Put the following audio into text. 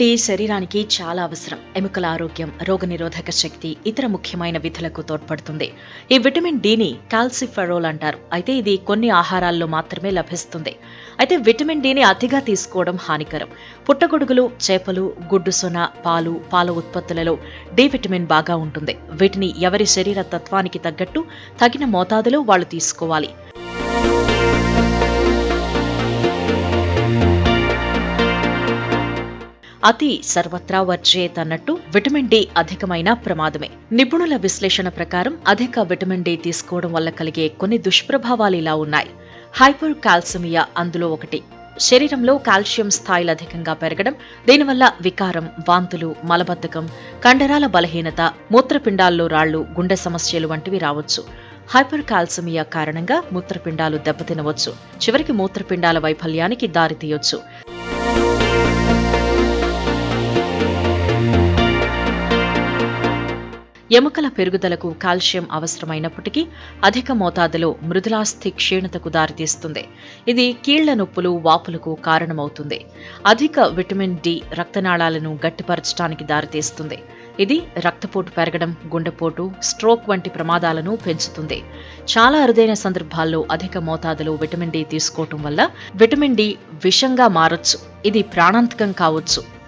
D శరీరానికి చాలా అవసరం. ఎముకల ఆరోగ్యం, రోగనిరోధక శక్తి, ఇతర ముఖ్యమైన విధులకు తోడ్పడుతుంది. ఈ విటమిన్ డిని కాల్సిఫెరోల్ అంటారు. అయితే ఇది కొన్ని ఆహారాల్లో మాత్రమే లభిస్తుంది. అయితే విటమిన్ డిని అతిగా తీసుకోవడం హానికరం. పుట్టగొడుగులు, చేపలు, గుడ్డు సొన, పాలు, పాల ఉత్పత్తులలో డి విటమిన్ బాగా ఉంటుంది. వీటిని ఎవరి శరీర తత్వానికి తగ్గట్టు తగిన మోతాదులో వాళ్ళు తీసుకోవాలి. అతి సర్వత్రా వర్జేత్ అన్నట్టు విటమిన్ డి అధికమైన ప్రమాదమే. నిపుణుల విశ్లేషణ ప్రకారం అధిక విటమిన్ డి తీసుకోవడం వల్ల కలిగే కొన్ని దుష్ప్రభావాలు ఇలా ఉన్నాయి. హైపర్ కాల్సిమియా అందులో ఒకటి. శరీరంలో కాల్షియం స్థాయిలు అధికంగా పెరగడం, దీనివల్ల వికారం, వాంతులు, మలబద్ధకం, కండరాల బలహీనత, మూత్రపిండాల్లో రాళ్లు, గుండె సమస్యలు వంటివి రావచ్చు. హైపర్ కాల్సిమియా కారణంగా మూత్రపిండాలు దెబ్బతినవచ్చు. చివరికి మూత్రపిండాల వైఫల్యానికి దారితీయొచ్చు. ఎముకల పెరుగుదలకు కాల్షియం అవసరమైనప్పటికీ అధిక మోతాదులో మృదులాస్థి క్షీణతకు దారితీస్తుంది. ఇది కీళ్ల నొప్పులు, వాపులకు కారణమవుతుంది. అధిక విటమిన్ డి రక్తనాళాలను గట్టిపరచడానికి దారితీస్తుంది. ఇది రక్తపోటు పెరగడం, గుండెపోటు, స్ట్రోక్ వంటి ప్రమాదాలను పెంచుతుంది. చాలా అరుదైన సందర్భాల్లో అధిక మోతాదులో విటమిన్ డి తీసుకోవటం వల్ల విటమిన్ డి విషంగా మారొచ్చు. ఇది ప్రాణాంతకం కావచ్చు.